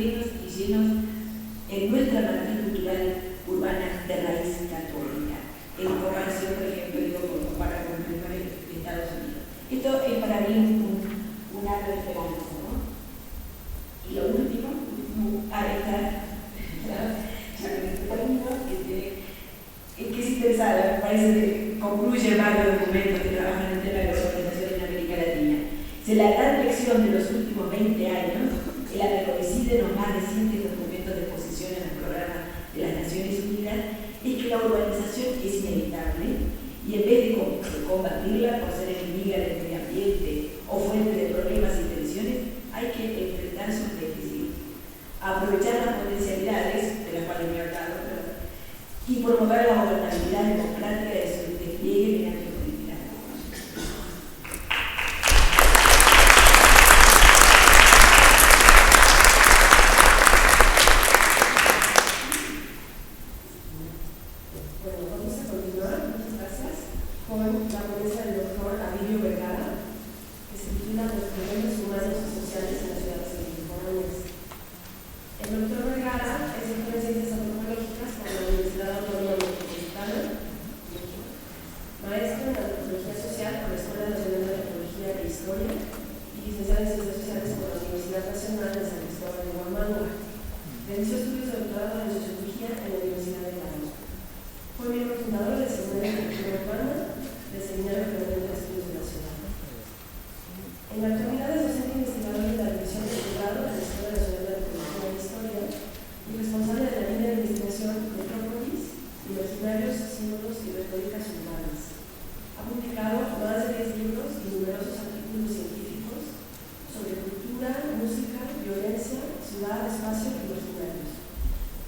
plenos y llenos en nuestra matriz cultural urbana de raíz católica, en comparación, por ejemplo, para con Estados Unidos. Esto es para mí una referencia, ¿no? Y lo último, es que es interesante, me parece que concluye varios documentos que trabajan en tema de las organizaciones en América Latina. La gran lección de los últimos 20 años, en la que coinciden los más recientes documentos de posición en el programa de las Naciones Unidas, es que la urbanización es inevitable y en vez de combatirla por ser enemiga del medio ambiente o fuente de problemas y tensiones, hay que enfrentar sus déficits, aprovechar las potencialidades de las cuales me he hablado y promover la gobernabilidad democrática de su despliegue mediante políticas. Bueno, vamos a continuar, muchas gracias, con la ponencia del doctor Abilio Vergara, que se titula Los problemas humanos y sociales en las ciudades contemporáneas. El doctor Vergara es doctor en Ciencias Antropológicas por la Universidad Autónoma Metropolitana, maestro en Antropología Social por la Escuela Nacional de Antropología e Historia y licenciado en Ciencias Sociales por la Universidad Nacional de San Cristóbal de Huamanga. Realizó estudios de doctorado en Sociología en la Universidad de Granada. Fue miembro fundador del Seminario de Cultura Urbana, del Seminario Permanente de Estudios de la Ciudad. En la actualidad es docente investigador de la División de Doctorado de la Escuela Nacional de Antropología e Historia y responsable de la línea de investigación Metrópolis, Imaginarios, Símbolos y Retóricas Urbanas. Ha publicado más de 10 libros y numerosos artículos científicos sobre cultura, música, violencia, ciudad, espacio y imaginarios.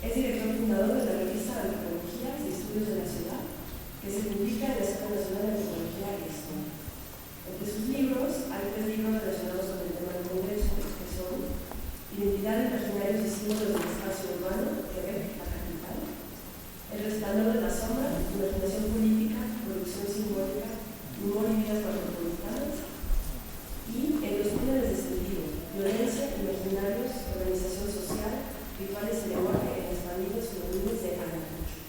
Es director fundador de la revista Antropología y Estudios de la Ciudad, que se publica en la Escuela Nacional de Antropología e Historia. Entre sus libros hay 3 libros relacionados con el tema del Congreso, que son Identidad, Imaginarios y Símbolos del Espacio Urbano, Quebec, la capital, El Resplandor de la Sombra, Imaginación Política, Producción Simbólica, Humor y Vidas Metropolitanas, y En los túneles de sentido, Violencia, Imaginarios, Organización Social, Rituales y Lenguaje en las familias juveniles de Ayacucho.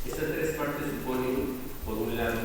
Estas 3 partes suponen, por un lado,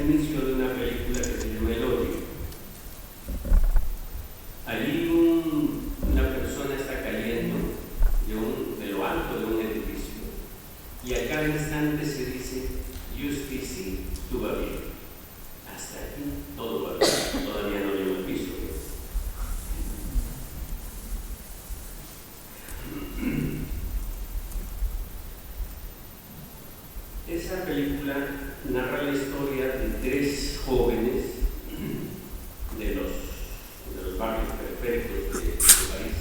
el inicio de una película que se llama El Odio. Allí una persona está cayendo de lo alto de un edificio y a cada instante se dice, Justicia, tú va bien. Hasta aquí todo va bien. Todavía no llevo el piso. Esa película narra la historia de 3 jóvenes de los barrios periféricos de este país.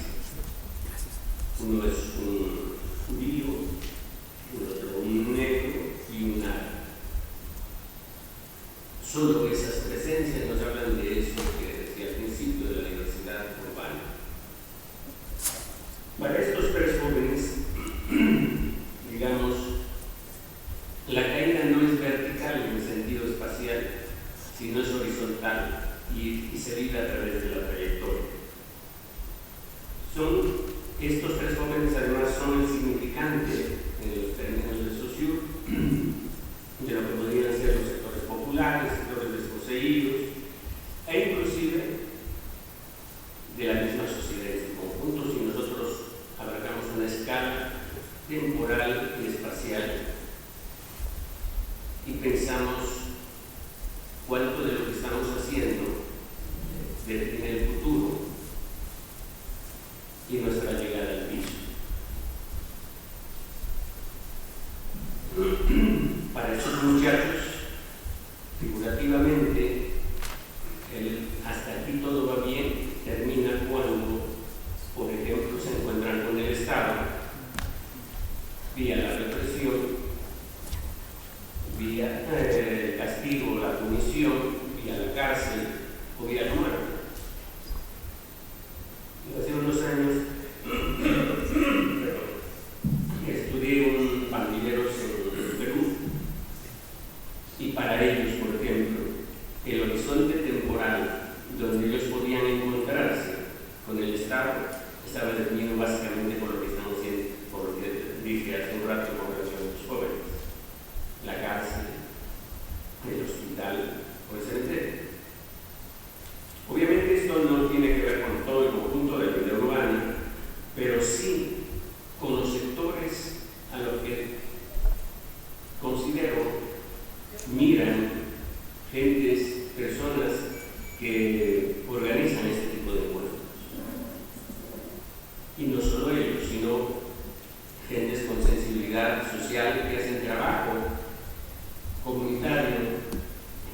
Uno es un judío, otro un negro y un árabe. Solo esas presencias nos hablan de eso que decía al principio de la diversidad urbana. Para estos 3 jóvenes, digamos, la caída no es vertical en el sentido espacial, sino es horizontal y se vive a través de la trayectoria. Estos 3 jóvenes además son el significante en los términos de Saussure de lo que podrían ser los sectores populares, sectores desposeídos e inclusive de la misma sociedad en su conjunto, si nosotros abarcamos una escala temporal y espacial y pensamos cuánto de lo que estamos haciendo en el futuro y nuestra llegada al piso. Para estos muchachos, figurativamente, hasta aquí todo va bien, termina cuando, por ejemplo, se encuentran con el Estado, vía la represión, vía el castigo, la punición, vía la cárcel o vía la muerte. Hace unos años estudié un pandilleros en Perú y para ellos, por ejemplo, el horizonte temporal donde ellos podían encontrarse con el Estado estaba definido básicamente por lo que estamos haciendo, por lo que dije hace un rato con relación a los jóvenes: la cárcel, el hospital o el cementerio. Obviamente esto no tiene que ver con todo el conjunto de la vida urbana, pero sí con los sectores a los que considero miran gentes, personas que organizan este tipo de encuentros. Y no solo ellos, sino gentes con sensibilidad social que hacen trabajo comunitario,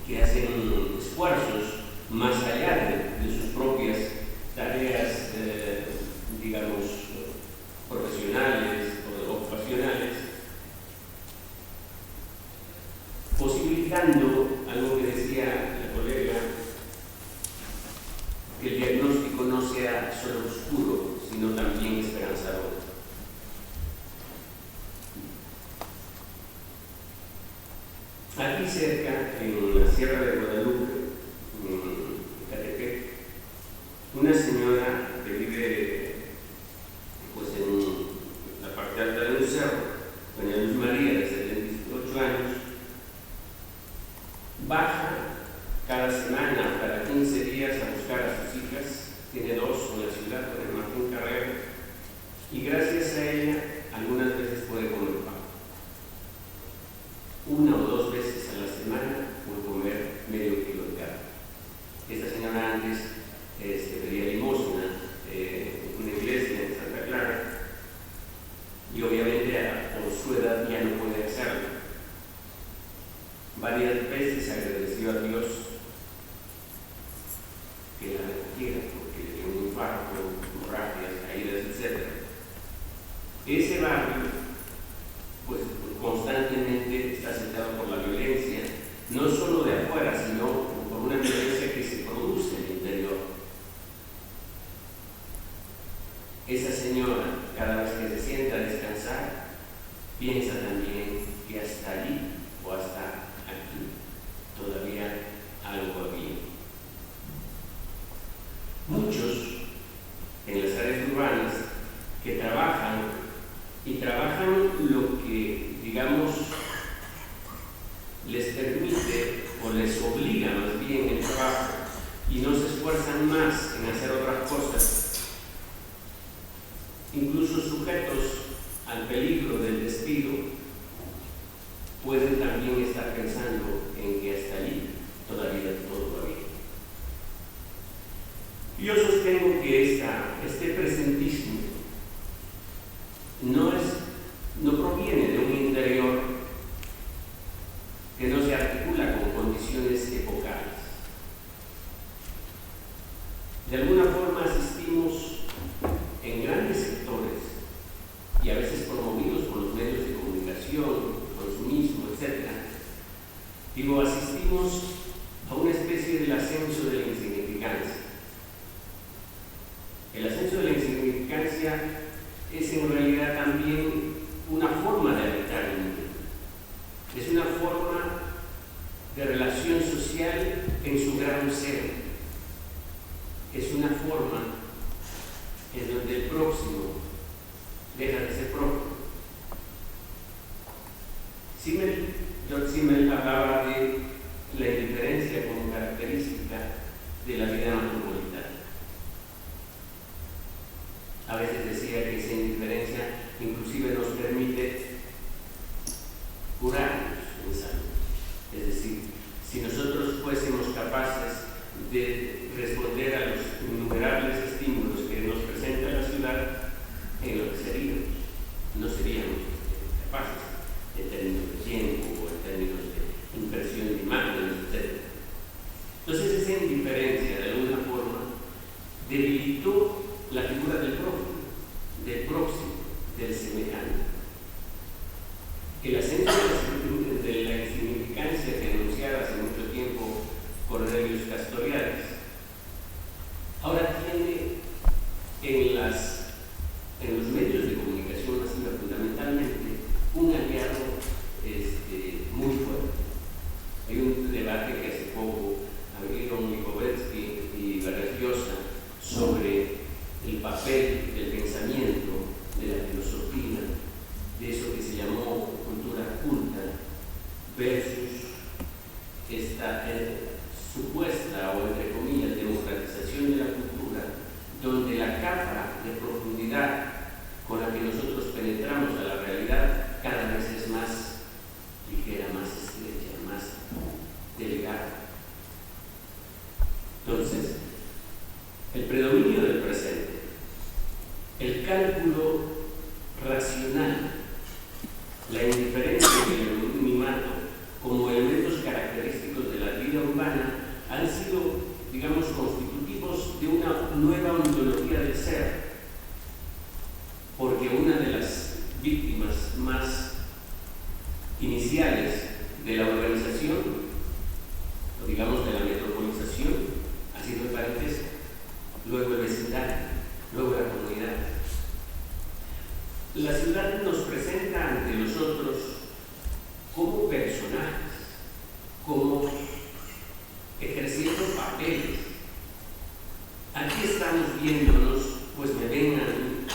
que hacen esfuerzos más allá de sus propias tareas, digamos, profesionales o ocupacionales, posibilitando algo que decía la colega, que el diagnóstico no sea solo oscuro, sino también esperanzador. Aquí cerca, en la Sierra de Guadalupe, en Catepec, una señora que vive pues, en la parte alta de un cerro, doña Luz María, de 78 años, baja cada semana, cada 15 días, a buscar a sus hijas. Tiene 2 en la ciudad, con el Martín Carrera, y gracias a ella algunas veces puede comer pan. 1 o 2 veces a la semana puede comer medio kilo de carne. Esta señora antes pedía limosna en una iglesia en Santa Clara y obviamente por su edad ya no puede hacerlo. Varias veces agradeció a Dios que la recogiera porque le dio un infarto, hemorragias, caídas, etc. Ese barrio pues constantemente está afectado por la violencia, no solo de afuera, sino por una violencia que se produce en el interior. Esa señora, cada vez que se sienta a descansar, piensa también que hasta allí o hasta aquí todavía hay les permite o les obliga más bien el trabajo y no se esfuerzan más en hacer otras cosas, incluso sujetos al peligro del despido, pueden también estar pensando en que hasta allí todavía todo va bien. Yo sostengo que este presentismo no proviene de un interior que no se articula con condiciones epocales. De alguna forma asistimos en grandes sectores, y a veces promovidos por los medios de comunicación, consumismo, etc. Asistimos a una especie del ascenso de la insignificancia. El ascenso de la insignificancia es en realidad también una forma de habitar el mundo. Es una forma de relación social en su grado cero. Es una forma en donde el próximo deja de ser propio. George Simmel hablaba de la indiferencia como característica de la vida metropolitana. A veces decía que esa indiferencia inclusive nos permite curarnos en salud. Es decir, si nosotros fuésemos capaces de responder a los innumerables estímulos que nos presenta la ciudad, en lo que seríamos, no seríamos capaces en términos de tiempo o en términos de impresión de imágenes, etc. Entonces esa indiferencia de alguna forma debilitó la figura del próximo, del semejante. El ascenso de la insignificancia que anunciaba hace mucho tiempo Cornelius Castoriadis ahora tiene en los medios de comunicación masiva fundamentalmente un aliado muy fuerte. Hay un debate que hace poco abrieron Lipovetsky y Vargas Llosa sobre el papel del pensamiento, de la filosofía, de eso que se llamó cultura culta versus esta supuesta o entre comillas democratización de la cultura, donde la capa de profundidad con la que nosotros penetramos a la realidad cada vez es más ligera, más estrecha, más delgada. Entonces, el predominio del presente, el cálculo racional, la indiferencia y el anonimato como elementos característicos de la vida urbana han sido, digamos, constitutivos de una nueva ontología del ser, porque una de las víctimas más iniciales de la urbanización, o digamos de la metropolización, ha sido el parentesco, luego el vecindario, luego la comunidad. La ciudad nos presenta ante nosotros como personajes, como ejerciendo papeles. Aquí estamos viéndonos, pues me ven a mí,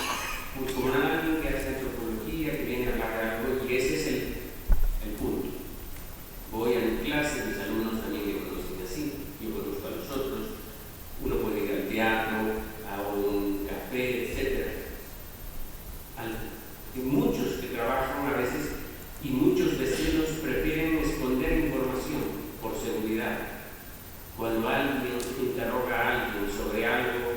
pues como alguien que hace antropología, que viene a hablar de algo, y ese es el punto. Voy a mi clase, mis alumnos también me conocen así, yo conozco a los otros, uno puede ir al teatro, a un café, etc. Y muchos que trabajan a veces y muchos vecinos prefieren esconder información por seguridad. Cuando alguien interroga a alguien sobre algo,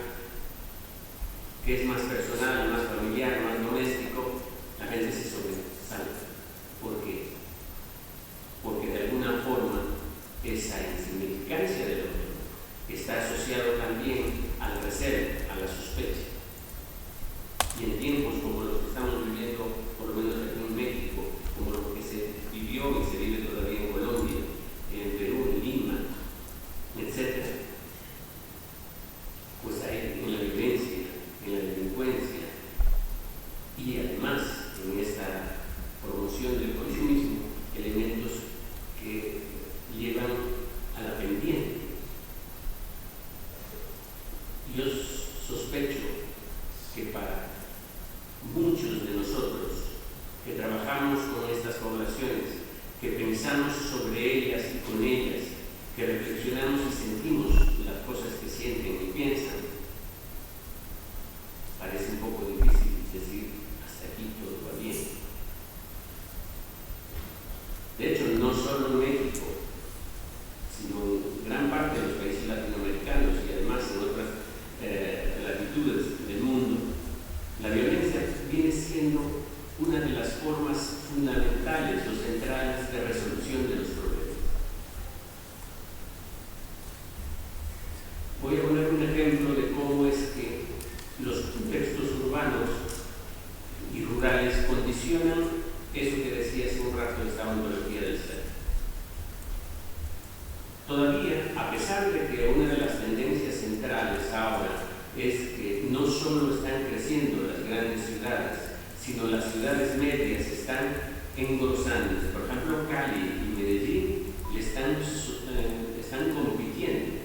todavía, a pesar de que una de las tendencias centrales ahora es que no solo están creciendo las grandes ciudades, sino las ciudades medias están engrosándose. Por ejemplo, Cali y Medellín están compitiendo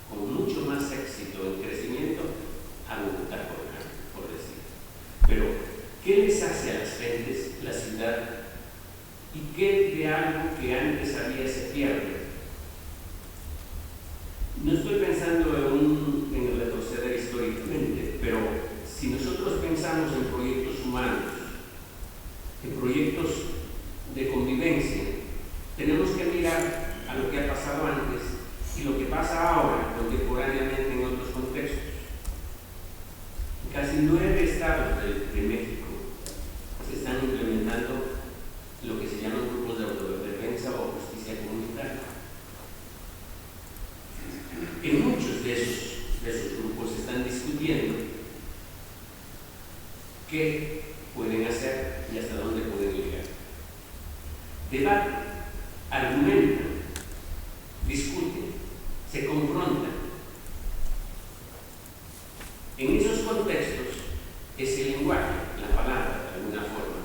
con mucho más éxito en crecimiento a Bogotá, por decir. Pero, ¿qué les hace a las gentes la ciudad? ¿Y qué de algo que antes había se pierde? No estoy pensando en retroceder históricamente, pero si nosotros pensamos en proyectos humanos, en proyectos de convivencia, tenemos que mirar a lo que ha pasado antes y lo que pasa ahora contemporáneamente en otros contextos. En casi 9 estados de México se están implementando lo que se llaman grupos de autodefensa o justicia comunitaria. En muchos de esos grupos se están discutiendo qué pueden hacer y hasta dónde pueden llegar. Debate, argumentan, discuten, se confrontan. En esos contextos es el lenguaje, la palabra, de alguna forma,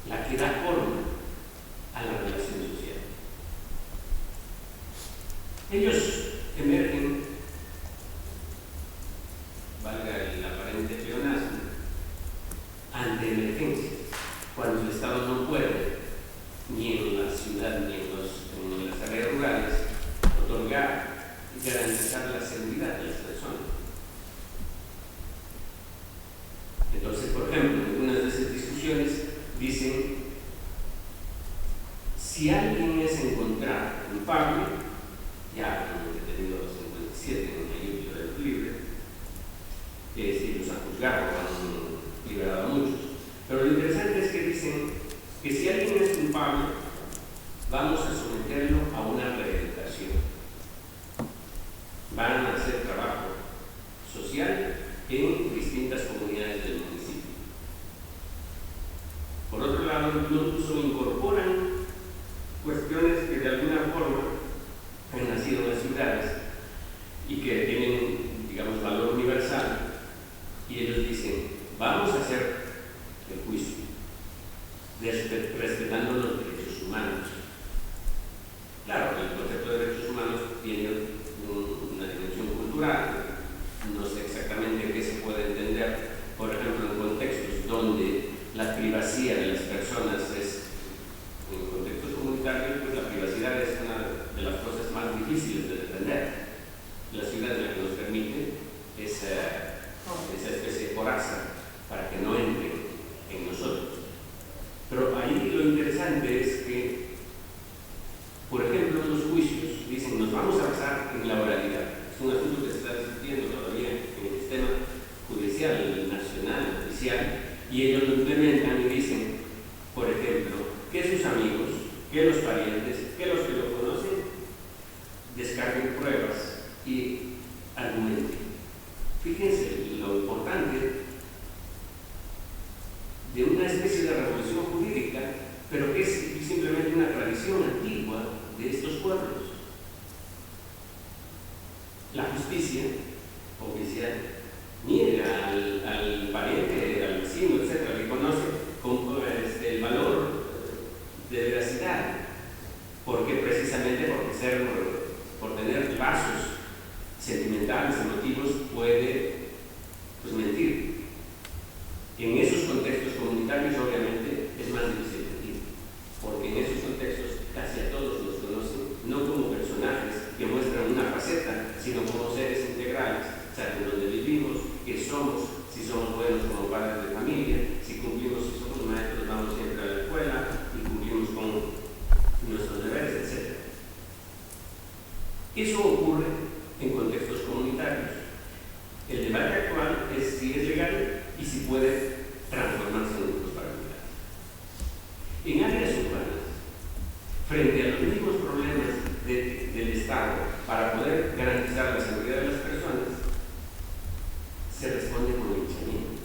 la que da forma a la relación social. Ellos emergen, valga el aparente pleonasmo, ante emergencias, cuando el Estado no puede, ni en la ciudad ni en las áreas rurales, otorgar y garantizar la seguridad de las personas. Entonces, por ejemplo, en algunas de esas discusiones dicen: si alguien es encontrado culpable, ya hemos detenido a los 57 en el ejemplo de los libres, si los han juzgado, han liberado a muchos. Pero lo interesante es que dicen que si alguien es culpable, vamos a someterlo a una rehabilitación. Van a hacer trabajo social en distintas comunidades del municipio. Por otro lado, incluso incorporan cuestiones que de alguna forma han nacido en las ciudades y que tienen, digamos, valor universal, y ellos dicen: vamos a hacer el juicio respetando los derechos humanos. Claro, el concepto de derechos humanos tiene una dimensión cultural. No sé exactamente qué se puede entender, por ejemplo, en contextos donde la privacidad de las personas es, en contextos comunitarios, pues la privacidad es una de las cosas más difíciles de defender. La ciudad es la que nos permite esa especie de coraza para que no entren en nosotros. Pero ahí lo interesante es que, por ejemplo, los juicios dicen: nos vamos a basar en la oralidad. Es un asunto que se está discutiendo todavía en el sistema judicial nacional, oficial, y ellos lo implementan y dicen, por ejemplo, que sus amigos, que los parientes, que los que lo conocen, descarguen pruebas y argumenten. Fíjense lo importante de una especie de revolución jurídica, pero que es simplemente una tradición antigua de estos pueblos. La justicia oficial niega al pariente, al vecino, etcétera, que conoce el valor de veracidad, porque precisamente por tener lazos sentimentales, emotivos, puede mentir. En esos contextos comunitarios, obviamente, es más difícil mentir, porque en esos contextos casi a todos los conocen, no como personajes que muestran una faceta, sino como seres integrales, saben dónde vivimos, qué somos, si somos buenos como padres de familia, si cumplimos, si somos maestros, vamos siempre a la escuela y cumplimos con nuestros deberes, etc. Eso ocurre en contextos comunitarios. El debate actual es si es legal y si puede transformarse en grupos paramilitares. En áreas urbanas, frente a los mismos problemas del Estado para poder garantizar la seguridad de las personas, se responde con linchamiento.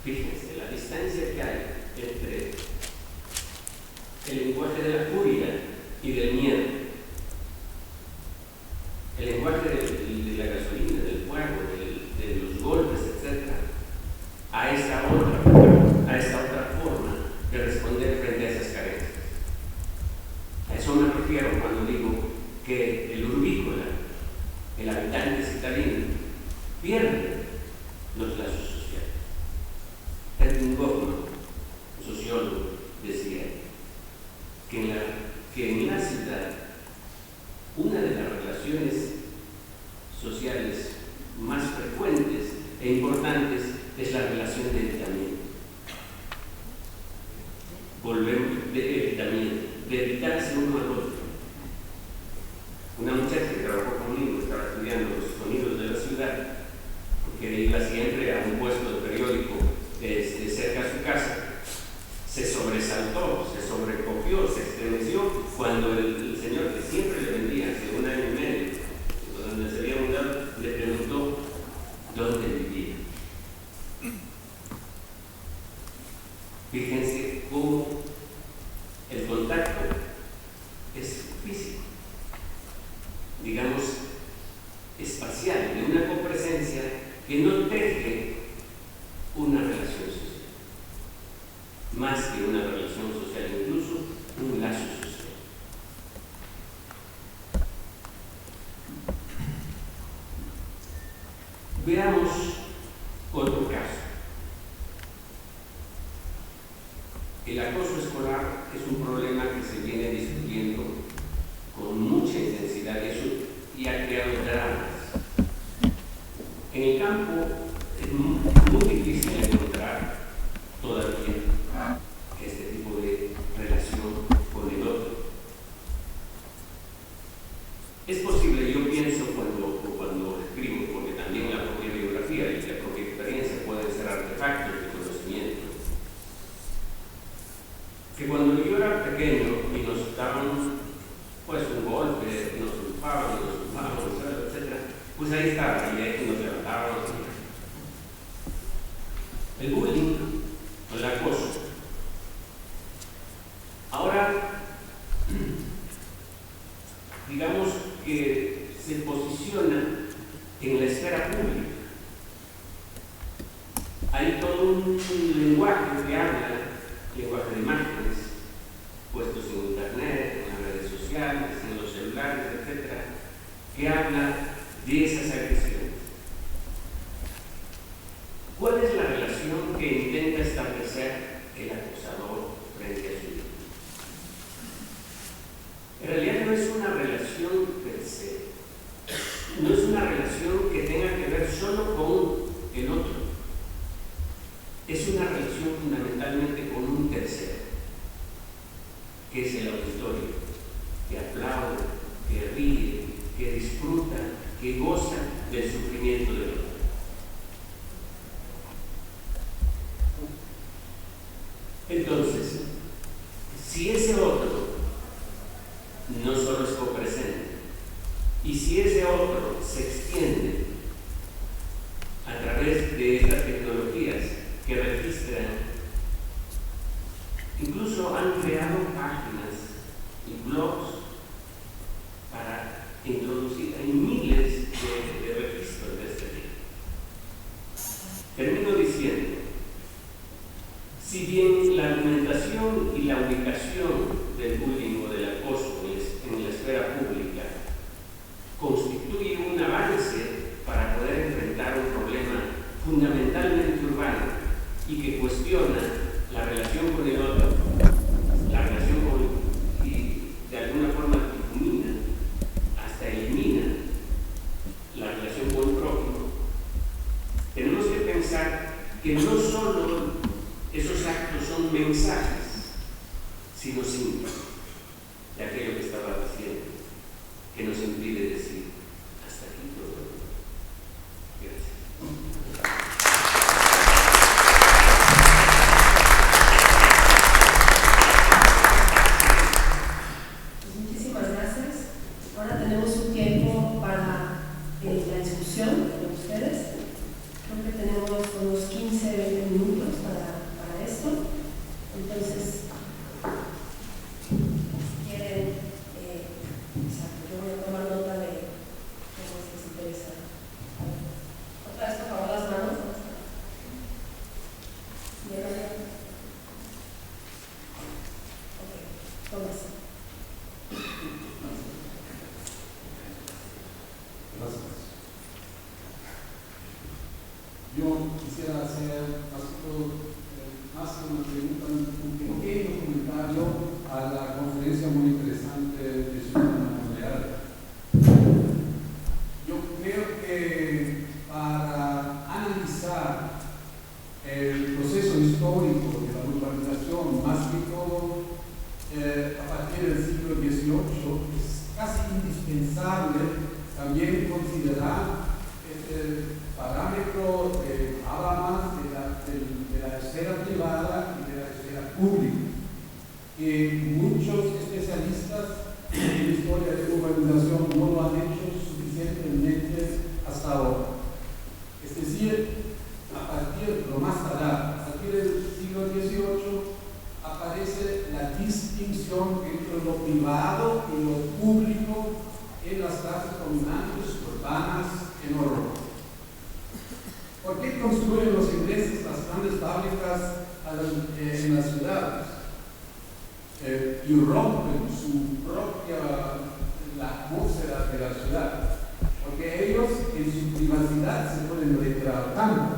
Fíjense, la distancia que hay entre el lenguaje de la furia y del miedo. El lenguaje de la gasolina, del fuego, de los golpes, etc. A esta otra forma de responder frente a esas carencias. A eso me refiero cuando digo que el urbícola, el habitante citadino, pierde los lazos sociales. Erwin Goffman, un sociólogo, decía que en la ciudad una de las relaciones sociales más frecuentes e importantes es la relación de evitamiento. Volvemos de evitamiento, de evitarse uno al otro. Una muchacha que trabajó conmigo, estaba estudiando los sonidos de la ciudad, porque iba siempre a un puesto de periódico cerca de su casa, se sobresaltó, se sobrecogió, se estremeció cuando el señor que siempre le vendía hace 1 año y medio, donde se había mudado, le preguntó dónde vivía. Fíjense cómo el contacto es físico, digamos, espacial, de una copresencia que no teje una relación social, más que una relación social, incluso un lazo social. Veamos otro caso. El acoso escolar es un problema que se viene discutiendo con mucha intensidad y ha creado dramas. En el campo es muy difícil encontrar todavía este tipo de relación con el otro. Es posible, yo pienso cuando escribo, porque también la propia biografía y la propia experiencia pueden ser artefactos de conocimiento, que cuando yo era pequeño y nos daban pues un golpe, nos culpaban, etc., pues ahí estaba, y ahí nos levantábamos. El bullying o el acoso. Ahora, digamos que se posiciona en la esfera pública. Hay todo un lenguaje que habla, lenguaje de imágenes, puestos en internet, en las redes sociales, en los celulares, etc., que habla de esas agresiones. ¿Cuál es la relación que intenta establecer el acosador frente a su víctima? En realidad no es una relación per se, no es una relación que tenga que ver solo con el otro, es una relación fundamentalmente con un tercero, que es el auditorio, que aplaude, que ríe, que disfruta, que goza del sufrimiento del otro. Entonces, si ese otro no solo es copresente, y si ese otro se extiende a través de estas tecnologías que registran, incluso han creado páginas y blogs para introducir en miles de registros de este tipo. Termino diciendo, si bien la argumentación y la ubicación del bullying o del acoso en la esfera pública constituye un avance bastante de ciudadana moderada. Yo creo que para analizar el proceso histórico de la urbanización, más que todo a partir del siglo XVIII, es casi indispensable también considerar el parámetro de más de la esfera privada y de la esfera pública, que muchos especialistas en historia de urbanización no lo han hecho suficientemente hasta ahora. Es decir, a partir, lo más tardar, a partir del siglo XVIII aparece la distinción entre lo privado y lo público en las clases dominantes urbanas en Europa. ¿Por qué construyen los ingleses las grandes fábricas en las ciudades? Y rompen su propia la atmósfera de la ciudad, porque ellos en su privacidad se pueden retirar al campo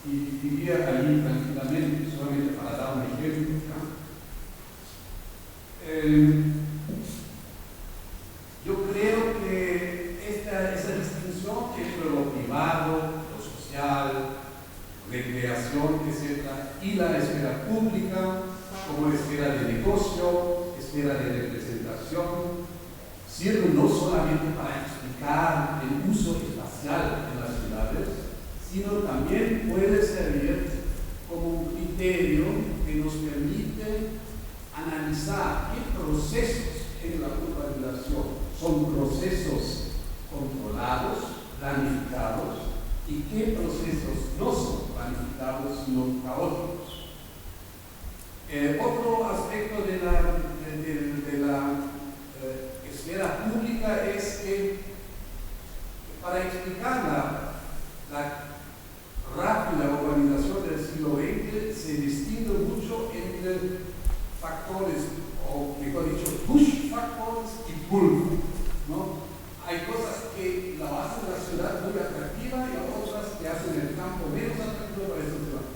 y vivir allí tranquilamente, solamente para dar un ejemplo. Yo creo que esa distinción entre lo privado, lo social, recreación, etc., y la esfera pública, como esfera de negocio, esfera de representación, sirve no solamente para explicar el uso espacial en las ciudades, sino también puede servir como un criterio que nos permite analizar qué procesos en la urbanización son procesos controlados, planificados, y qué procesos no son planificados, sino caóticos. Otro aspecto de la esfera pública es que para explicar la rápida urbanización del siglo XX se distingue mucho entre factores, o mejor dicho, push factores y pull, ¿no? Hay cosas que la hacen la ciudad muy atractiva y otras que hacen el campo menos atractivo para esa ciudad.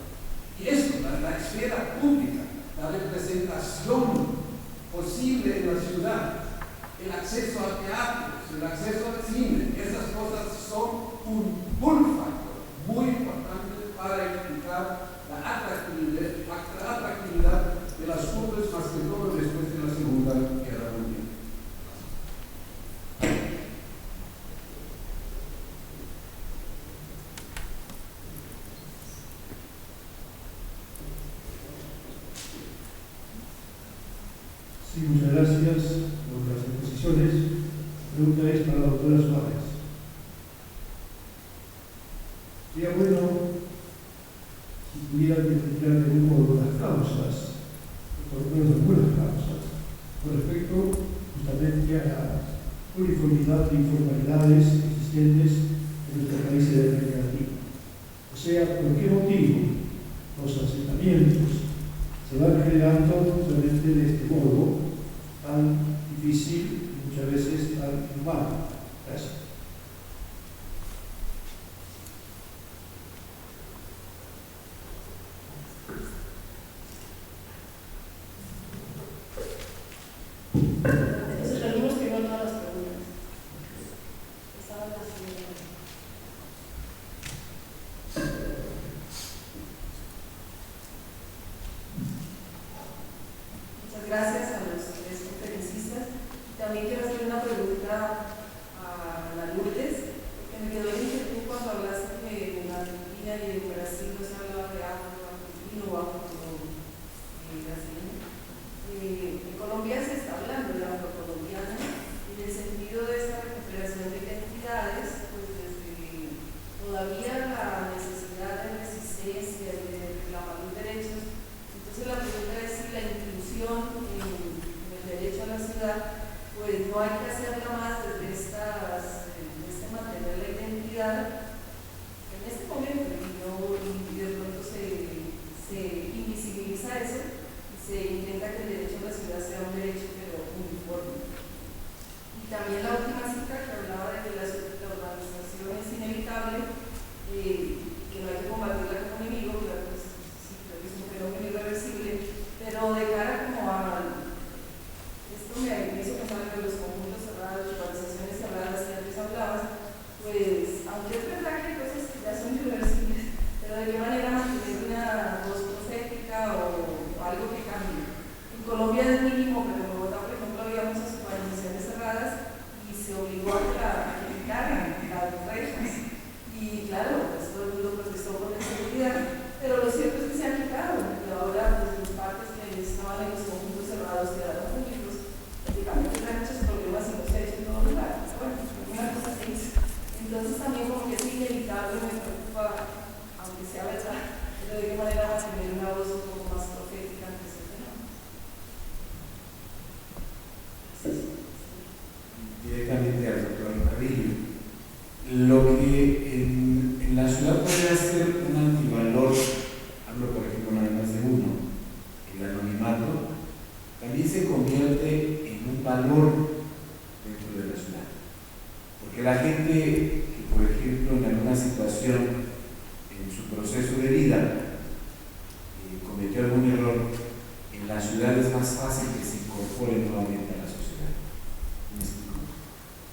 Y esto, la esfera pública, la representación posible en la ciudad, el acceso a teatros, el acceso al cine, esas cosas son un pull factor muy importante para explicar la atractividad de las urbes, más que todo después de la Segunda Guerra Mundial. Sí, muchas gracias por las exposiciones. La pregunta es para la doctora Suárez. Sería bueno si pudieran explicar de un modo las causas, por lo menos algunas causas, con respecto justamente a la uniformidad de informalidades existentes en nuestros países de América Latina. O sea, ¿por qué motivo los asentamientos se van generando justamente de este modo tan difícil y muchas veces tan inhumano? Gracias. Entonces reunimos primero todas las preguntas. Estaba la señora. Muchas gracias a los tres conferencistas. También quiero hacer una pregunta a la Lourdes, porque me quedó en inquietud cuando hablaste que en Argentina y en Brasil no se hablaba de agua argentino o agua brasileño. En Colombia se está hablando de afrocolombiana en el sentido de esta recuperación de identidades, pues desde todavía la necesidad de resistencia y de reclamar los derechos. Entonces la pregunta es si la inclusión en el derecho a la ciudad, pues no hay que hacerla más desde este mantener la identidad en este momento y de pronto se invisibiliza eso. Se intenta que el derecho a la ciudad sea un derecho pero uniforme. Y también la última cita que hablaba de que la urbanización es inevitable, que no hay que combatirla como enemigo, claro, pues, sí, creo que es un fenómeno irreversible, pero de cara como a esto me hizo obligó a criticar las rejas. Y claro, pues todo el mundo protestó por la seguridad, pero lo cierto es que se han quitado. Y ahora, pues los parques que estaban en los conjuntos cerrados quedaron públicos. Prácticamente eran muchos problemas y los hechos en todo lugar. Pero bueno, alguna cosa se hizo. Entonces también como que es inevitable, me preocupa, aunque sea verdad, pero de qué manera va a tener una voz un poco más profética ante ese fenómeno. Directamente al doctor Carrillo. Lo que en la ciudad podría ser un antivalor, hablo por ejemplo nada más de uno, el anonimato, también se convierte en un valor dentro de la ciudad. Porque la gente que, por ejemplo, en alguna situación en su proceso de vida cometió algún error, en la ciudad es más fácil que se incorpore nuevamente a la sociedad.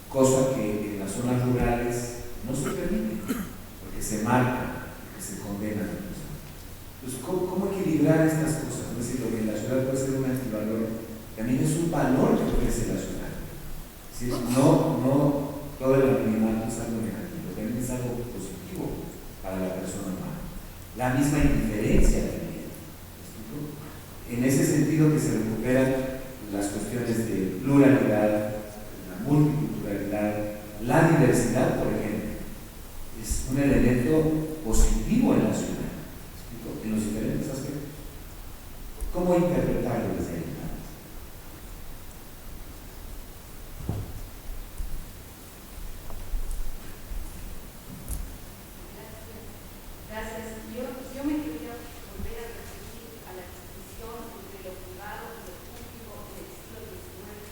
Cosa que en las zonas rurales no se permite, porque se marca, porque se condena. Entonces, ¿cómo equilibrar estas cosas? Es decir, lo que en la ciudad puede ser un antivalor, también es un valor que ofrece la ciudad. Es decir, no todo el anonimato es algo negativo, también es algo positivo para la persona humana. La misma indiferencia también. En ese sentido que se recuperan las cuestiones de pluralidad, la multiculturalidad, la diversidad, por ejemplo, es un elemento positivo en la ciudad, en los diferentes aspectos. ¿Cómo interpretarlo desde ahí? Gracias. Yo me quería volver a referir a la distinción entre lo privado y lo público en el siglo XIX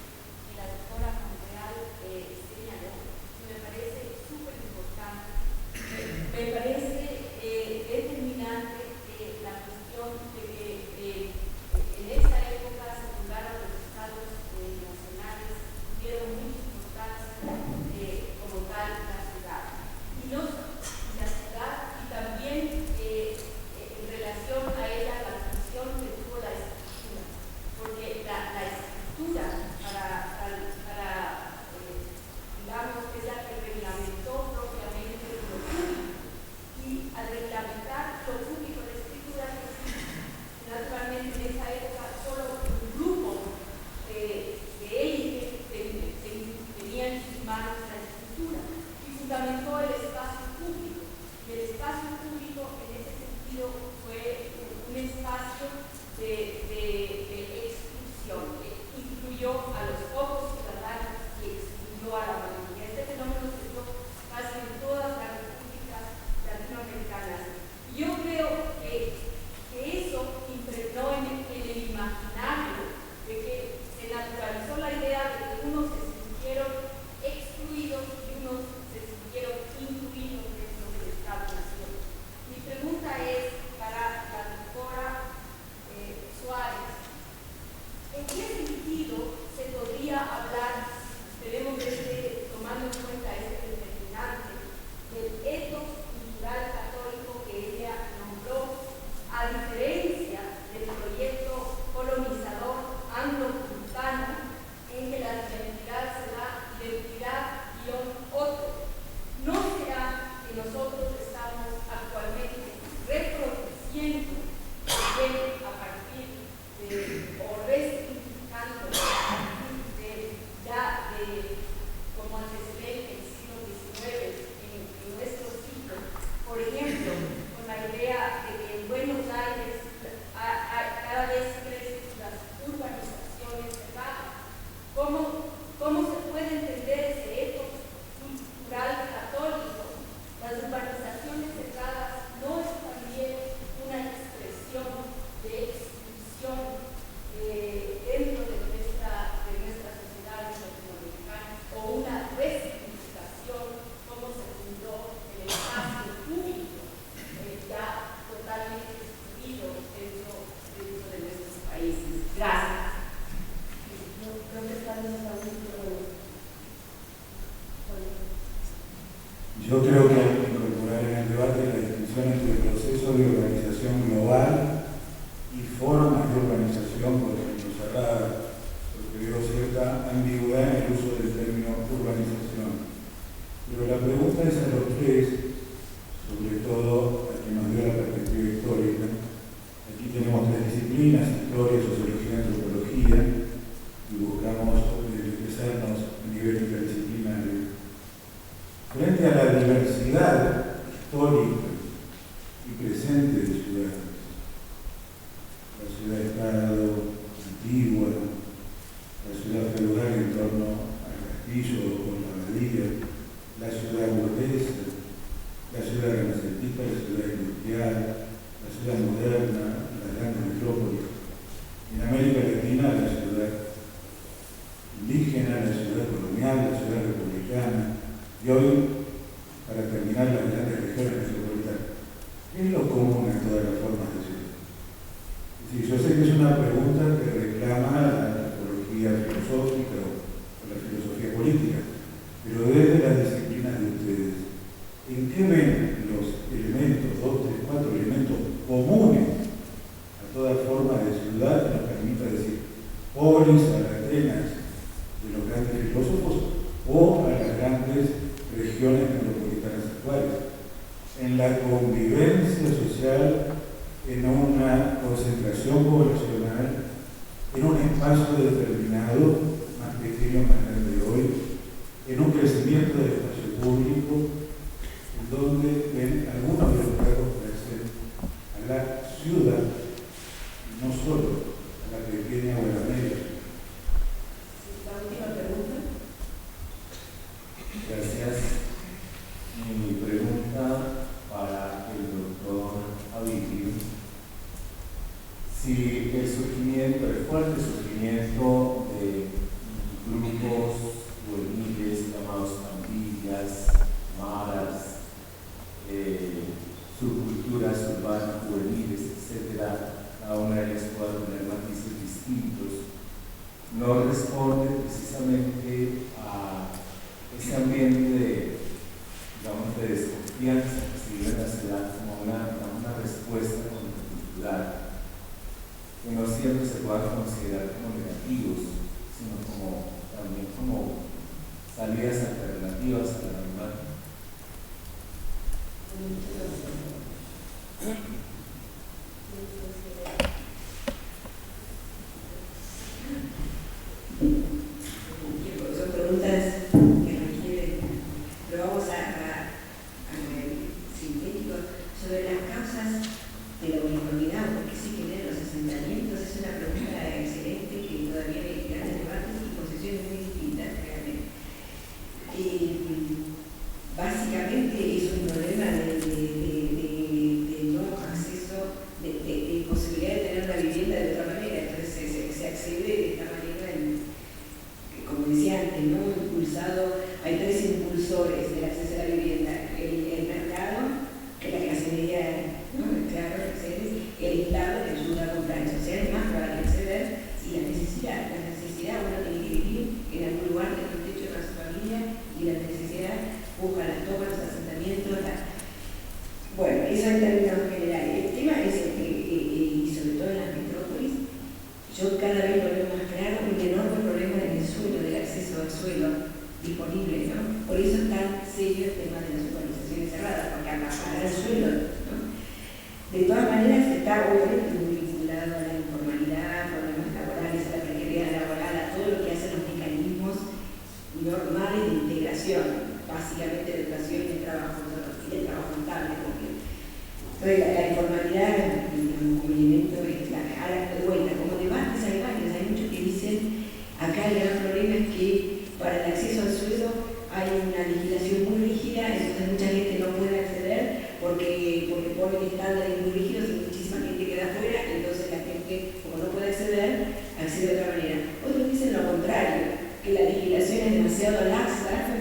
que la doctora Monreal señaló, que me parece súper importante. Me parece determinante la cuestión de que en esta época se fundaron los estados nacionales, dieron mucha importancia como tal la ciudad. Y la ciudad y también en relación a ella la función que tuvo la escritura, porque la escritura digamos, es la que reglamentó propiamente lo público, y al reglamentar lo público la escritura, naturalmente en esa época solo un grupo de élite tenía en sus manos la escritura y fundamentó el espacio público. Y el espacio público en ese sentido fue un espacio de exclusión, incluyó a los pocos ciudadanos y excluyó a la mayoría. Este fenómeno se dio casi en todas las repúblicas latinoamericanas. Yo creo que eso impregnó en el imaginario de que se naturalizó la idea de que unos se sintieron excluidos y unos se sintieron incluidos dentro del Estado-Nación. Mi pregunta es para la doctora Suárez: ¿en qué sentido se podría hablar, tomando en cuenta este determinante, del ethos cultural católico que ella nombró, a diferencia del proyecto colonizador anglo-puritano, en que la identidad será identidad-otro? ¿No será que nosotros estamos actualmente reproduciendo también a partir de, o resignificando como antecedente del siglo XIX en nuestro siglo? Por ejemplo, con la idea de que en Buenos Aires cada vez crecen las urbanizaciones cerradas. ¿Cómo se puede entender ese ethos cultural católico? Las urbanizaciones cerradas no es también una expresión de exclusión dentro de nuestra sociedad latinoamericana, o una resignificación, como se fundó el espacio público ya totalmente excluido dentro de nuestros países. Gracias. Yo creo que está Yo creo que hay que incorporar en el debate la distinción entre el proceso de organización global y formas de organización, por ejemplo, cerrada, porque veo cierta ambigüedad en el uso del término urbanización. pregunta es a los tres, sobre todo a quien nos dio la perspectiva histórica. Aquí tenemos tres disciplinas: historia, sociología, antropología, y buscamos expresarnos a nivel interdisciplinario. Frente a la diversidad histórica y presente de ciudades, la ciudad-estado antigua, la ciudad feudal en torno al castillo o la abadía, la ciudad burguesa, la ciudad renacentista, la ciudad industrial, la ciudad moderna, las grandes metrópolis. En América Latina, la ciudad indígena, la ciudad colonial, la ciudad republicana, y hoy, para terminar, las grandes regiones metropolitanas. ¿Qué es lo común en todas las formas de ciudad? Es decir, yo sé que es una pregunta que reclama la antropología filosófica o la filosofía política, pero desde las disciplinas de ustedes, ¿en qué ven los elementos, 2, 3, 4 elementos comunes a toda forma de ciudad que nos permita decir polis a las Atenas de los grandes filósofos o a las grandes regiones metropolitanas actuales, en la convivencia social, en una concentración poblacional, en un espacio determinado, más pequeño, más grande hoy, en un crecimiento del espacio público, en donde ven algunos de los rasgos que hacen a la ciudad, no solo a la pequeña o a la media. La última pregunta. Gracias. Mi pregunta para el doctor Abilio: si el fuerte surgimiento de grupos juveniles llamados pandillas, maras, subculturas urbanas juveniles, etcétera, cada una de ellas puede tener matices distintos, no responde precisamente a ese ambiente de, digamos, de desconfianza que se vive en la ciudad como una respuesta contracultural, que no siempre se pueda considerar como negativos, sino también como salidas alternativas a la normal. Son preguntas que requieren, pero vamos a sintético sobre las causas de la uniformidad, porque sí que los asentamientos es una pregunta excelente que todavía hay grandes debates y posiciones muy distintas realmente. Básicamente es un problema de no acceso, de posibilidad de tener una vivienda de otra manera, entonces se accede de esta manera, como decía antes, ¿no? Hay tres impulsores del acceso a la vivienda: el mercado, que es la clase media, ¿no? Claro, el Estado que ayuda a comprar, o sea, es más para acceder, y la necesidad. La necesidad, uno tiene que vivir en algún lugar, tener un techo para su familia, y la necesidad busca las tomas, los asentamientos. Bueno, eso en términos generales. El tema es y sobre todo en las metrópolis, yo cada vez lo veo más claro, un enorme problema del suelo, del acceso al suelo disponible, ¿no? Por eso es tan serio el tema de las urbanizaciones cerradas, porque acaparar el suelo, ¿no? De todas maneras, está obviamente muy vinculado a la informalidad, problemas laborales, a la precariedad laboral, a todo lo que hacen los mecanismos normales de integración, básicamente de educación y de trabajo estable. Entonces, la informalidad como elemento es ahora de vuelta, como debates hay varios, hay muchos que dicen, acá el gran problema es que para el acceso al suelo hay una legislación muy rígida, entonces mucha gente no puede acceder porque ponen estándares muy rígidos y muchísima gente queda afuera, entonces la gente, como no puede acceder, accede de otra manera. Otros dicen lo contrario, que la legislación es demasiado laxa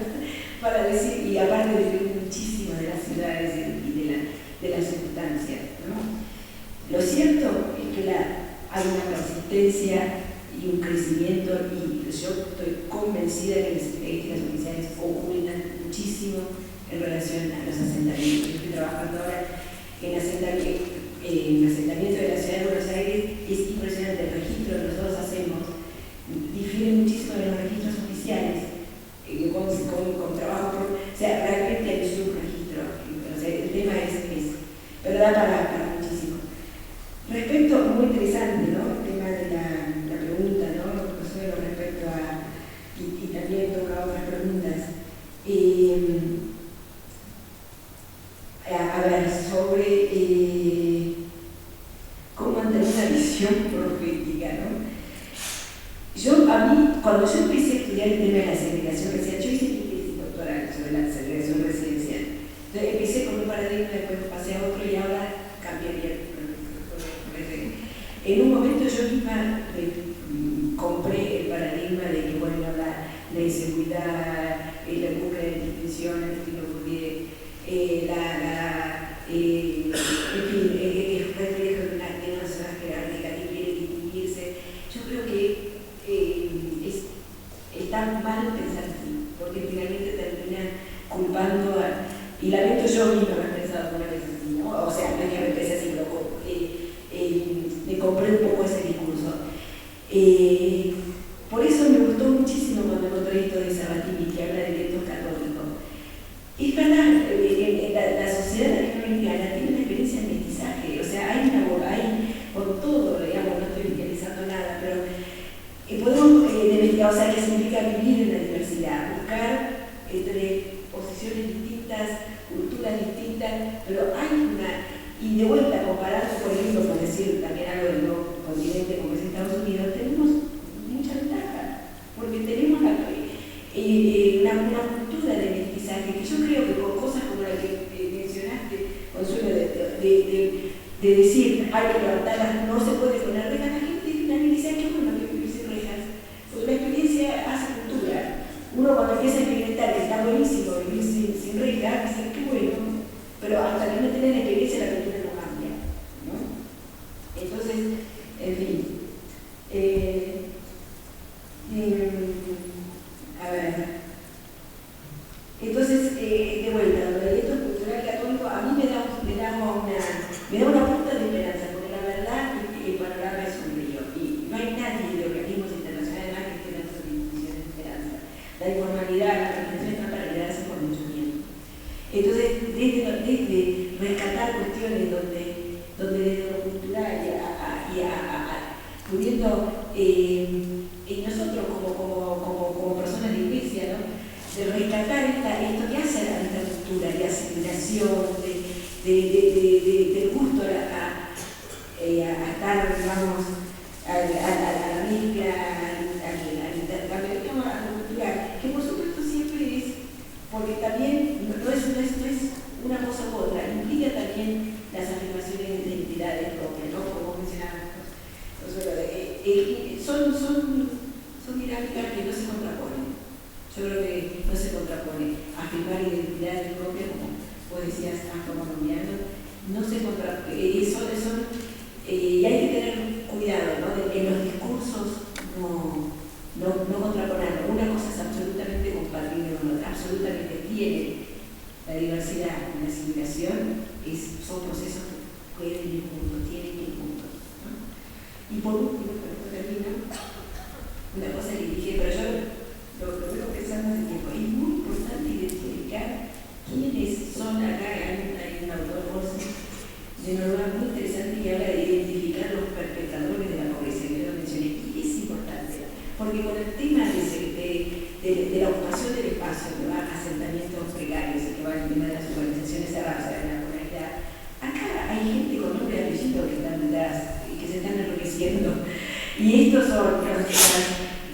para decir, y aparte depende muchísimo de las ciudades y de las circunstancias, ¿no? Lo cierto es que hay una persistencia y un crecimiento, y yo estoy convencida que las estadísticas oficiales ocultan muchísimo en relación a los asentamientos. Yo estoy trabajando ahora en asentamiento de la ciudad de Buenos Aires, y es impresionante el registro que nosotros hacemos, difiere muchísimo de los registros oficiales, con trabajo, o sea, realmente hay también toca otras preguntas. A ver, sobre cómo mantener una visión profética, ¿no? Cuando yo empecé a estudiar el tema de la segregación racial, yo hice mi tesis doctoral sobre la segregación residencial. Entonces empecé con un paradigma, después pasé a otro y ahora cambiaría. En un momento yo misma compré el paradigma de que, bueno, la inseguridad, la búsqueda de distinción, el estilo Bourdieu, en fin, es reflejo de una sociedad jerárquica que quiere distinguirse. Yo creo que está mal pensar así, porque finalmente termina culpando y lamento yo misma haber pensado alguna vez así, ¿no? O sea, no es que me pensé así, pero me compré un poco ese discurso. Por eso me gustó muchísimo cuando encontré esto de Sabatini, que habla de guetos católicos. Es verdad, la sociedad latinoamericana tiene una experiencia de mestizaje, o sea, hay por todo, digamos, no estoy idealizando nada, pero podemos, o sea, que significa vivir en la diversidad, buscar entre posiciones distintas, culturas distintas, pero hay y de vuelta comparando, por ejemplo, con decir también algo del nuevo continente como es Estados Unidos, tenemos mucha ventaja, porque tenemos una cultura de mestizaje, que yo creo que con cosas como la que mencionaste, Consuelo, de decir hay que levantarlas, no se puede poner rejas, la gente dice que bueno que vivir sin rejas, porque la experiencia hace cultura. Uno cuando empieza a experimentar que está buenísimo vivir sin rejas, dice qué bueno, pero hasta que no tenés la experiencia la cultura no cambia, ¿no? Entonces, en fin. A ver. Entonces, de vuelta, lo del gueto cultural católico a mí me da una punta de esperanza, porque la verdad es que el panorama es sombrío y no hay nadie de organismos internacionales más que esté en nuestras instituciones de esperanza. La informalidad, la organización está para quedarse por mucho tiempo. Entonces, desde rescatar cuestiones donde desde lo cultural pudiendo nosotros como personas de iglesia, ¿no? De rescatar esto que hace a esta cultura de asimilación, del gusto a estar, digamos, a la mezcla, al intercambio, digamos, a lo cultural, que por supuesto siempre es, porque también no es una cosa u otra, implica también las afirmaciones de identidades propias, ¿no? Como mencionábamos. Son dinámicas que no se contraponen. Yo creo que no se contrapone. Afirmar identidades propias, como vos decías, afrocolombianos, no se contrapone. Y hay que tener cuidado, ¿no? De que los discursos no contraponen. Una cosa es absolutamente compatible con otra, absolutamente tiene la diversidad y la asimilación, son procesos que pueden ir juntos, tienen que ir juntos, ¿no? Y por último, con esto termino, una cosa que dije, pero yo lo veo pensando hace tiempo, es muy importante identificar quiénes son acá. Hay un autor de Noruega muy interesante que habla de identificar los perpetradores de la pobreza, que yo lo mencioné, y es importante, porque con el tema de la ocupación del espacio, que va a asentamientos precarios, que va al tema de las urbanizaciones cerradas, de la comunidad, acá hay gente con nombre y apellido que están detrás y que se están enriqueciendo, y estos son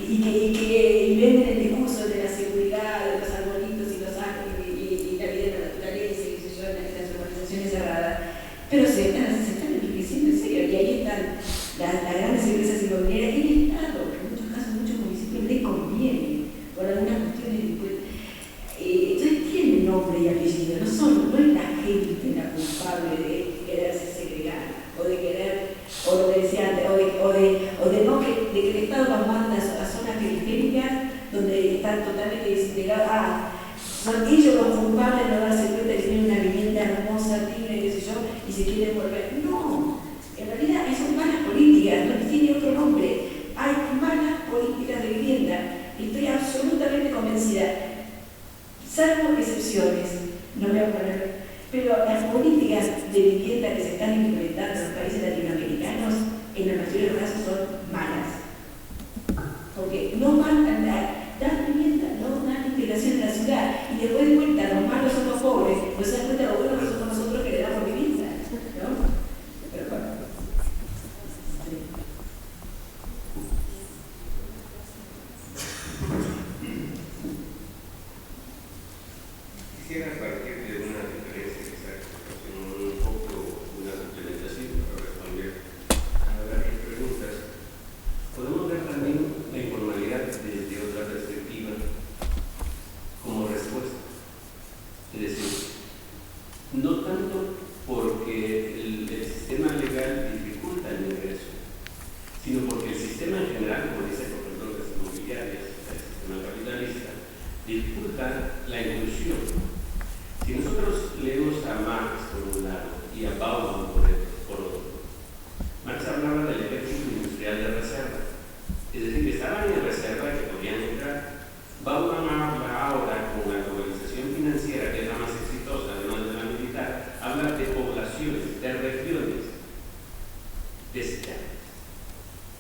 y venden el discurso de la seguridad, de los arbolitos y los árboles y la vida de la naturaleza, y qué sé yo, en las urbanizaciones cerradas, pero se están enriqueciendo en serio, y ahí están las grandes empresas inmobiliarias y el Estado, que en muchos casos, muchos municipios les conviene por algunas cuestiones de entonces tienen nombre y apellido, no es la gente la culpable de quererse segregar o de querer, o lo que decía antes, o de que el Estado los manda a zonas periféricas donde están totalmente desagregados. Son ellos los culpables de no darse cuenta de que tienen una vivienda hermosa, libre, qué sé yo, y se quieren volver. No, en realidad son malas políticas, no tiene otro nombre. Hay malas políticas de vivienda. Estoy absolutamente convencida, salvo excepciones, no me voy a poner, pero las políticas de vivienda que se están implementando en los países latinoamericanos, en la mayoría de los casos son malas, porque no van a dar vivienda. y después de cuenta los malos son los pobres, pues se dan cuenta lo bueno que somos nosotros que le damos vivienda, ¿no? Pero bueno. Quisiera partir de una diferencia que se un poco una complementación para responder a varias preguntas. Podemos ver también la informalidad desde otra perspectiva como respuesta. Es decir, no tanto porque el sistema legal dificulta el ingreso, sino porque el sistema en general, como dice por ejemplo las inmobiliarias, el sistema capitalista, dificulta la inclusión. Si nosotros leemos a Marx por un lado y a Bauman por otro, Marx hablaba del ejército industrial de reserva, es decir, que estaban en reserva y que podían entrar. Bauman habla ahora con la globalización financiera, que es la más exitosa, además de la militar, habla de poblaciones, de regiones deseadas.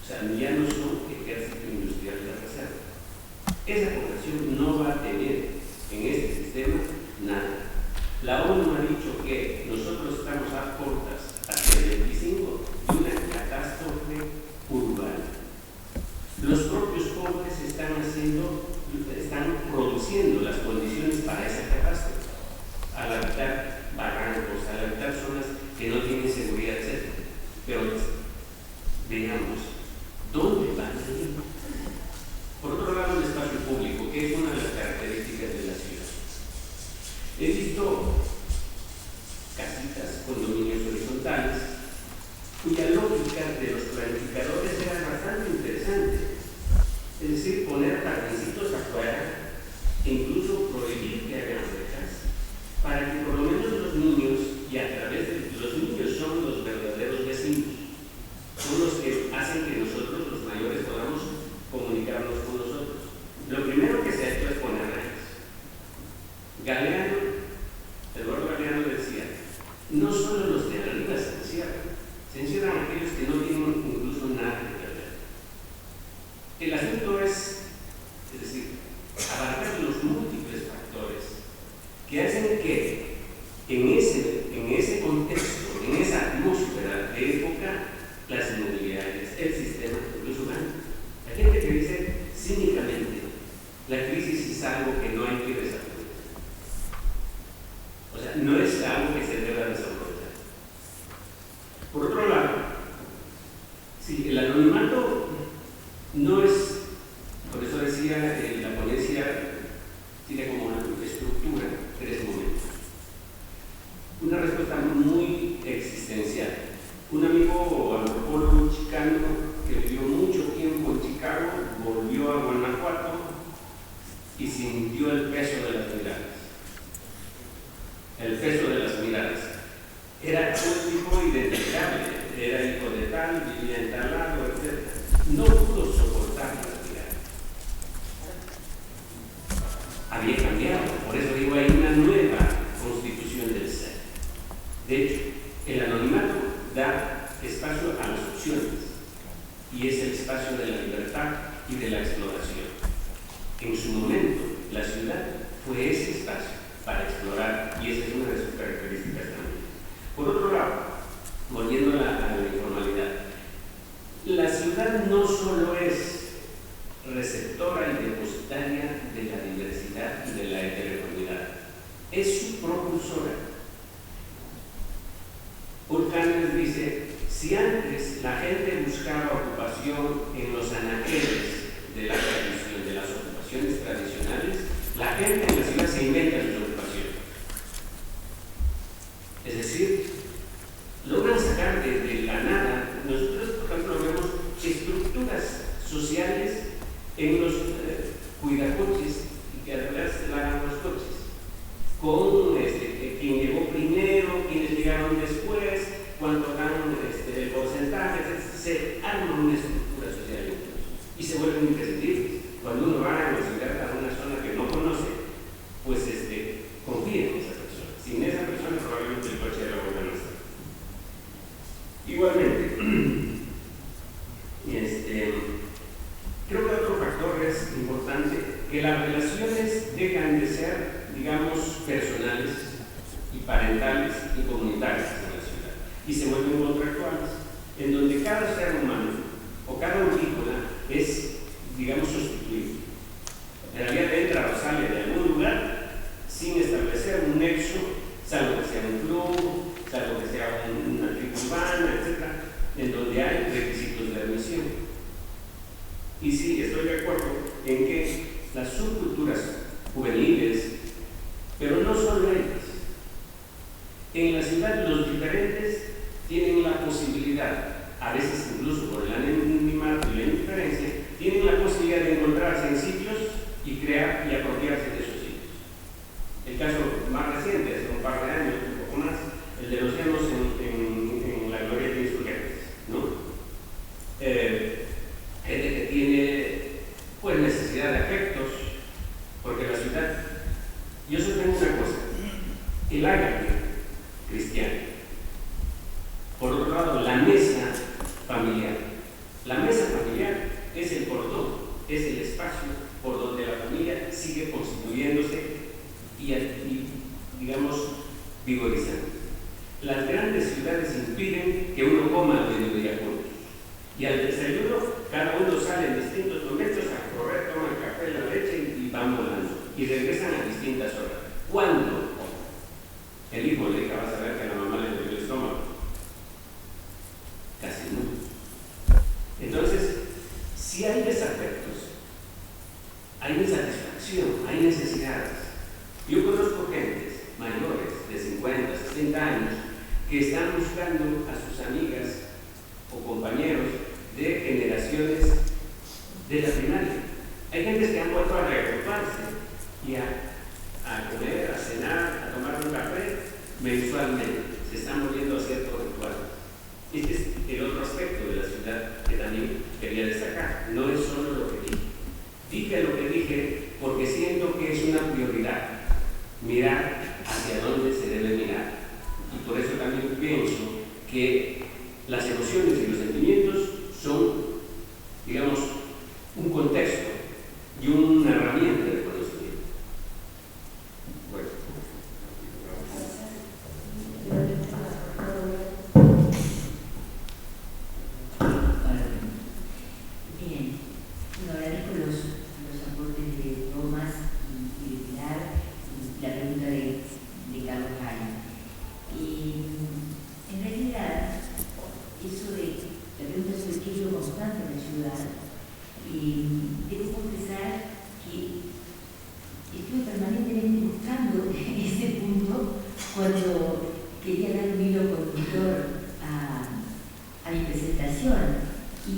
O sea, ya no son ejército industrial de reserva. Esa población no va a tener en este sistema nada. La ONU ha dicho que nosotros estamos a portas hacia el 25 de una catástrofe urbana. Los propios pobres están produciendo las condiciones para esa catástrofe, al habitar barrancos, al habitar zonas que no tienen seguridad, etc. Pero veamos, ¿dónde van a ir? Por otro lado, el espacio público, que es una de las características de la ciudad. He visto casitas, condominios horizontales, cuya lógica de los planificadores era bastante interesante. Es decir, poner jardincitos afuera e incluso prohibir que hagan rejas, para que por lo menos los niños, y a través de los niños son los verdaderos vecinos, son los que hacen que nosotros, los mayores, podamos comunicarnos con nosotros. Lo primero que se ha hecho es poner rejas. Eduardo Galeano decía, no solo los de arriba se encierran aquellos que no tienen incluso nada que perder. El asunto es decir, abarcar los múltiples factores que hacen que en ese contexto, en esa atmósfera de época, las inmobiliarias, el sistema, los humanos, la gente que dice cínicamente, la crisis es algo que no hay que desarrollar. O sea, no es algo que se deba desarrollar. Por otro lado, sí, el anonimato no es, por eso decía, la ponencia tiene como una estructura, 3 momentos. Una respuesta muy existencial. Un amigo antropólogo chicano que vivió mucho tiempo en Chicago volvió a Guanajuato y sintió el peso de las miradas. El peso de las miradas. Era un tipo identificable, era hijo de tal, vivía en tal lado, etc. No pudo soportar las miradas. Había cambiado, por eso digo, hay una nueva constitución del ser. De hecho, el anonimato da espacio a las opciones y es el espacio de la libertad y de la exploración. En su momento, la ciudad fue ese espacio para explorar, y esa es una de sus características también. Por otro lado, volviendo a la informalidad, la ciudad no solo es receptora y depositaria de la diversidad y de la heterogeneidad, es su propulsora. Urcánes dice, si antes la gente buscaba ocupación en los anaqueles de la tradición, de las ocupaciones tradicionales, la gente en la ciudad se inventa sus ocupaciones. Es decir, logran sacar de la nada. Nosotros, por ejemplo, vemos estructuras sociales en los cuidacoches y que además lavan los coches, con quien llegó primero, quienes llegaron después, cuánto dan el porcentaje, etc. Se arma una estructura social y se vuelven imprescindibles. Cuando uno va a la ciudad a una zona que no conoce, pues confía en esa persona. Sin esa persona probablemente el coche lo vuelva a estar. Igualmente, creo que otro factor es importante que las relaciones dejan de ser, digamos, personales y parentales y comunitarias en la ciudad y se vuelven contractuales, en donde cada ser humano o cada aurícola es, digamos, sustituido. En realidad entra o sale de algún lugar sin establecer un nexo, salvo que sea un club, salvo que sea una tribu urbana, etc., en donde hay requisitos de admisión. Y sí, estoy de acuerdo en que las subculturas juveniles, pero no solo ellas, en la ciudad los diferentes tienen la posibilidad, a veces incluso por el anonimato y la indiferencia, tienen la posibilidad de encontrarse en sitios y crear y apropiarse de esos sitios. El caso más reciente, hace un par de años, un poco más, el de los llanos en la Glorieta de Insurgentes, ¿no? Gente que tiene pues necesidad de afectos, porque la ciudad, yo sostengo una cosa, el ágape cristiano, por otro lado la mesa familiar. La mesa familiar es el cordón, es el espacio por donde la familia sigue constituyéndose y digamos, vigorizando. Las grandes ciudades impiden que uno coma al mediodía juntos. Y al desayuno, cada uno sale en distintos momentos a correr, toma el café, la leche y van volando. Y regresan a distintas horas. ¿Cuándo? El hijo le dice, vas a ver que a la mamá le duele el estómago. Casi no. Entonces, si hay desafectos, hay insatisfacción, hay necesidades. Yo conozco gentes mayores de 50, 60 años que están buscando a sus amigas o compañeros de generaciones de la primaria. Hay gentes que han vuelto a reagruparse y a comer, a cenar, a tomar un café mensualmente. Se están volviendo a ciertos rituales. Este es el otro aspecto de la ciudad que también quería destacar. No es solo lo que dije. Dije lo que dije porque siento que es una prioridad mirar hacia dónde se debe mirar. Y por eso también pienso que las emociones y los sentimientos son, digamos, un contexto y una herramienta de conocimiento. Bueno. Bien, agradezco los aportes de Tomás y de Pilar y la pregunta de Carlos Gaya. Y en realidad, eso de la pregunta sobre qué es lo constante en la ciudad, debo confesar que estuve permanentemente buscando ese punto cuando quería dar un hilo conductor a mi presentación. Y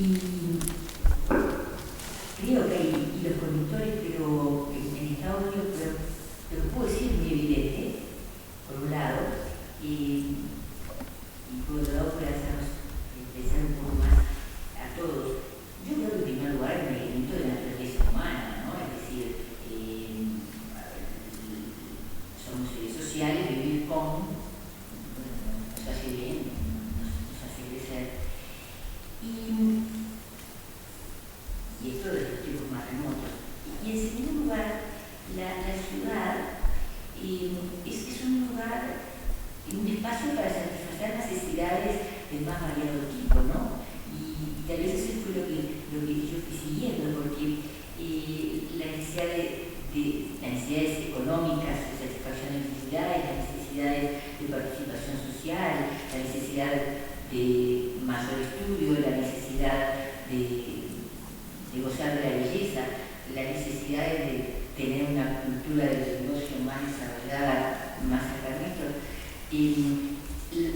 creo que hay hilos conductores, pero en Estados Unidos, pero puedo decir muy evidente, por un lado, y por otro lado para hacernos pensar un poco más a todos. Yo creo que en primer lugar es un elemento de la naturaleza humana, ¿no? Es decir, somos seres sociales, vivir con, nos hace bien, nos hace crecer. Y esto de los tiempos más remotos. Y en segundo lugar, la ciudad es un lugar, un espacio para satisfacer necesidades del más variado tipo, ¿no? Y tal vez eso fue lo que yo fui siguiendo, porque las necesidades económicas, la satisfacción de necesidades, las necesidades de participación social, la necesidad de mayor estudio, la necesidad de gozar de la belleza, la necesidad de tener una cultura del negocio más desarrollada, más cerca nuestro.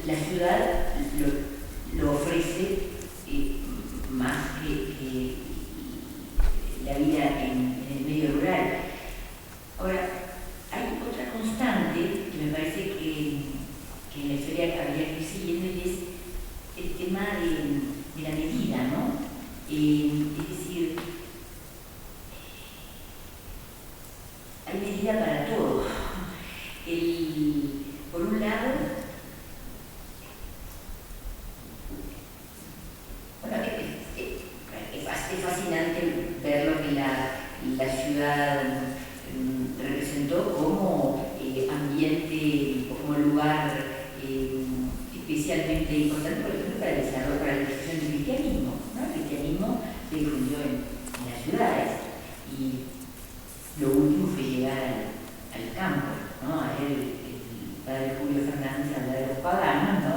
La ciudad lo ofrece más que la vida en el medio rural. Ahora, hay otra constante que me parece que en la historia habría que ir siguiendo, y es el tema de la medida, ¿no? Es decir, hay medida para todo. Por un lado, bueno, es fascinante ver lo que la ciudad presentó como ambiente, como lugar especialmente importante, por ejemplo, para el desarrollo, para la difusión del cristianismo, ¿no? El cristianismo se difundió en las ciudades y lo último fue llegar al campo, ¿no? Ayer el padre Julio Fernández hablaba de los paganos, ¿no?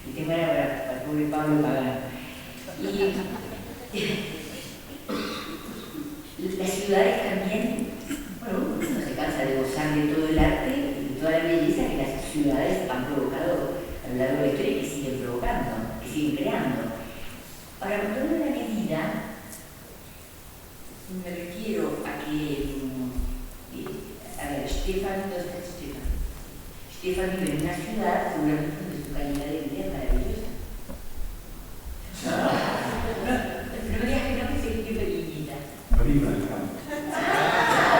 El tema era para el pobre Pablo Pagano. Y las ciudades también, bueno, uno se cansa de gozar de todo el arte y de toda la belleza que las ciudades han provocado a lo largo de la historia y que siguen provocando, que siguen creando. Para contar una medida, me refiero a que, a ver, Stefan vive en una ciudad, seguramente donde su calidad de vida es maravillosa. No me digas que no, que se vive pequeñita. No vive en el campo.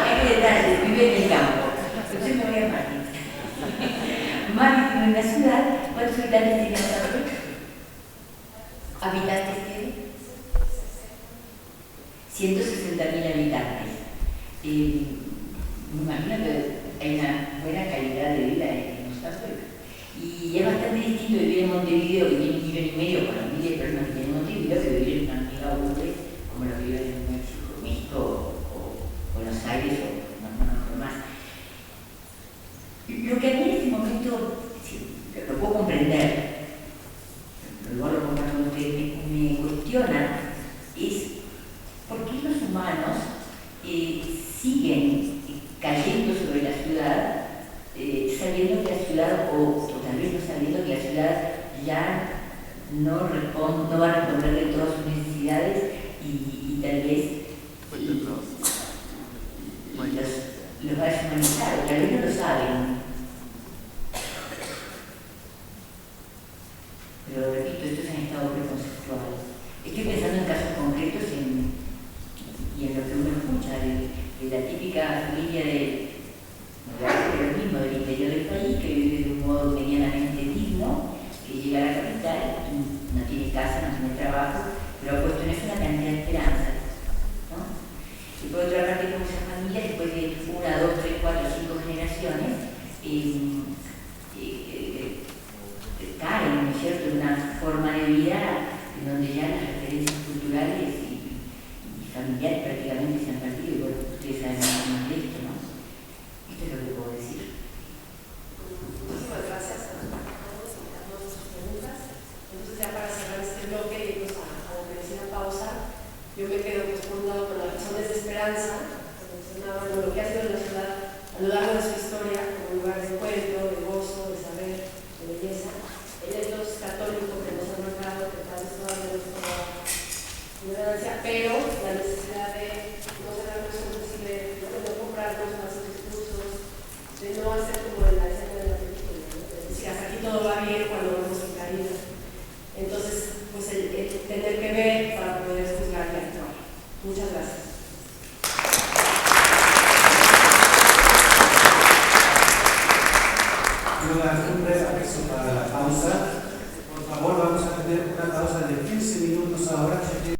Es verdad, vive en el campo. Entonces me voy a Martín. Martín en una ciudad, ¿cuántos habitantes tiene Martín? ¿Habitantes tiene? 160.000 habitantes. Me imagino que hay una buena calidad de vida en nuestra zona. Y es bastante distinto vivir en Montevideo, que tiene 1,5 millones, con las miles de personas que tiene Montevideo, que vivir en una mega urbe como lo que viven en México o Buenos Aires o más. Lo que a mí en este momento, lo puedo comprender, luego lo comparto con ustedes, me cuestiona, es por qué los humanos siguen cayendo sobre la ciudad, sabiendo que la ciudad, o tal vez no sabiendo que la ciudad ya no va a responderle todas sus necesidades y tal vez los va a deshumanizar, tal vez no lo saben. Pero repito, esto es en estado preconceptual. Estoy pensando en casos concretos y en lo que uno escucha de la típica familia del interior del país que vive de un modo medianamente digno, que llega a la capital y no tiene casa, no tiene trabajo, pero ha puesto en eso una cantidad de esperanzas, ¿no? Y por otra parte, como esa familia, después de 1, 2, 3, 4, 5 generaciones, caen, ¿no es cierto?, en una forma de vida en donde ya las referencias culturales y familiares prácticamente se han perdido. Y bueno, ustedes saben más de esto, ¿no? Esto es lo que puedo decir. Muchísimas gracias a todos y a todas sus preguntas. Entonces, ya para cerrar este bloque y irnos a la merecida pausa, yo me quedo pues, por un lado con las razones de esperanza, que mencionaban lo que ha sido la ciudad a lo largo de su historia como un lugar de encuentro, de gozo, de saber, de belleza. Eventos católicos que nos han marcado, que tal vez todavía no es toda ignorancia, pero la necesidad de no cerrarnos de no comprarnos falsos discursos, de no hacer como en la escena de la película, ¿no? Es decir, hasta aquí todo va bien cuando vamos en caída. Entonces, pues el tener que ver para poder juzgar y actuar. Muchas gracias.